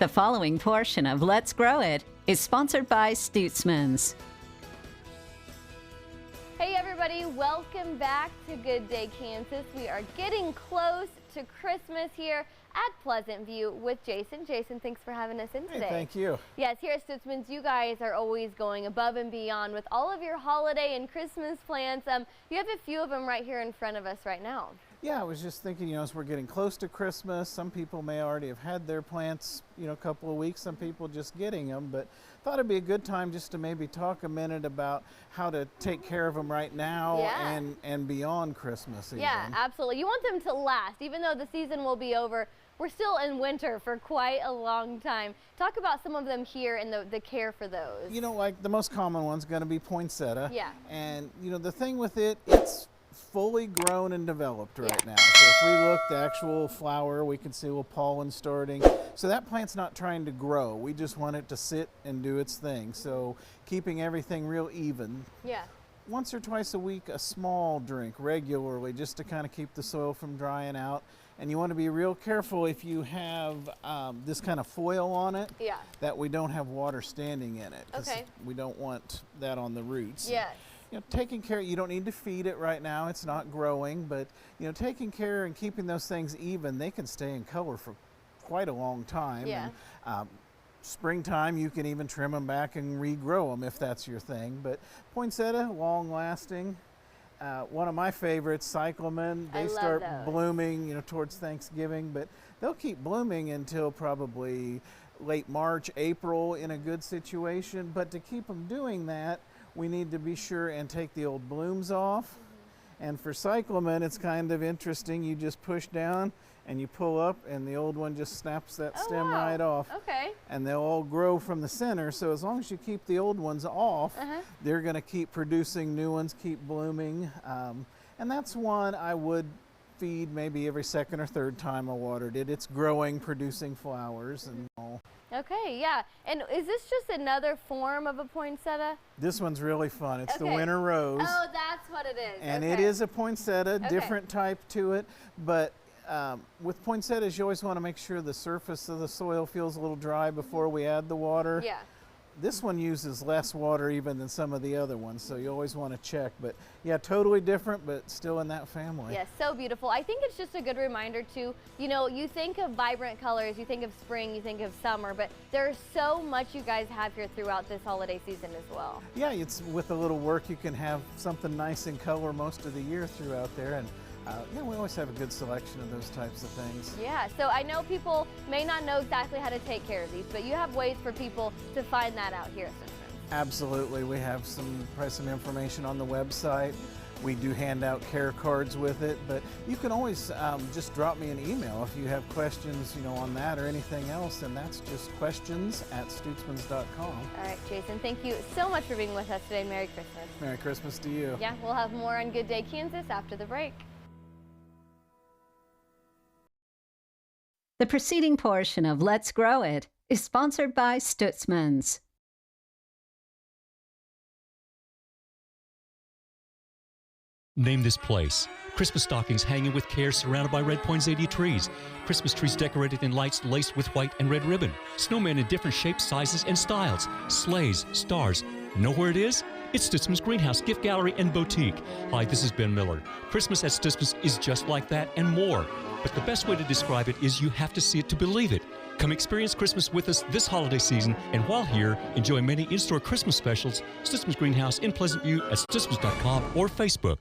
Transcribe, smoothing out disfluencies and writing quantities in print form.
The following portion of Let's Grow It is sponsored by Stutzman's. Hey everybody, welcome back to Good Day Kansas. We are getting close to Christmas here at Pleasant View with Jason. Jason, thanks for having us in today. Hey, thank you. Yes, here at Stutzman's, you guys are always going above and beyond with all of your holiday and Christmas plans. You have a few of them right here in front of us right now. Yeah, I was just thinking, as we're getting close to Christmas, some people may already have had their plants, a couple of weeks, some people just getting them, but thought it'd be a good time just to maybe talk a minute about how to take care of them right now and beyond Christmas even. Yeah, absolutely. You want them to last. Even though the season will be over, we're still in winter for quite a long time. Talk about some of them here and the care for those. Like the most common one's going to be poinsettia. Yeah. And, the thing with it, it's fully grown and developed right now. So if we look, the actual flower, we can see pollen starting. So that plant's not trying to grow. We just want it to sit and do its thing. So keeping everything real even. Yeah. Once or twice a week, a small drink regularly, just to kind of keep the soil from drying out. And you want to be real careful if you have this kind of foil on it, that we don't have water standing in it. Okay. We don't want that on the roots. Yeah. Taking care, you don't need to feed it right now, it's not growing, but taking care and keeping those things even, they can stay in color for quite a long time. Yeah. And, springtime, you can even trim them back and regrow them if that's your thing. But poinsettia, long lasting. One of my favorites, cyclamen, they start blooming towards Thanksgiving, but they'll keep blooming until probably late March, April in a good situation. But to keep them doing that, we need to be sure and take the old blooms off. And for cyclamen, it's kind of interesting. You just push down and you pull up and the old one just snaps that stem right off. Okay. And they'll all grow from the center. So as long as you keep the old ones off, they're going to keep producing new ones, keep blooming. And that's one I would feed maybe every second or third time I watered it. It's growing, producing flowers and all. Okay, yeah. And is this just another form of a poinsettia? This one's really fun. It's the winter rose. Oh, that's what it is. And it is a poinsettia, different type to it. But with poinsettias, you always want to make sure the surface of the soil feels a little dry before we add the water. Yeah. This one uses less water even than some of the other ones, so you always want to check. But yeah, totally different, but still in that family. Yes, so beautiful. I think it's just a good reminder too, you think of vibrant colors, you think of spring, you think of summer, but there's so much you guys have here throughout this holiday season as well. Yeah, it's with a little work, you can have something nice in color most of the year throughout there. And we always have a good selection of those types of things. Yeah, so I know people may not know exactly how to take care of these, but you have ways for people to find that out here at Stutzman's. Absolutely. We have probably some information on the website. We do hand out care cards with it, but you can always just drop me an email if you have questions, on that or anything else, and that's just questions@stutzmans.com. All right, Jason, thank you so much for being with us today. Merry Christmas. Merry Christmas to you. Yeah, we'll have more on Good Day Kansas after the break. The preceding portion of Let's Grow It is sponsored by Stutzman's. Name this place. Christmas stockings hanging with care surrounded by red poinsettia trees. Christmas trees decorated in lights laced with white and red ribbon. Snowmen in different shapes, sizes, and styles. Sleighs, stars. Know where it is? It's Stutzman's Greenhouse, Gift Gallery, and Boutique. Hi, this is Ben Miller. Christmas at Stutzman's is just like that and more. But the best way to describe it is you have to see it to believe it. Come experience Christmas with us this holiday season, and while here, enjoy many in-store Christmas specials. Stutzman's Greenhouse in Pleasant View at stutzmans.com or Facebook.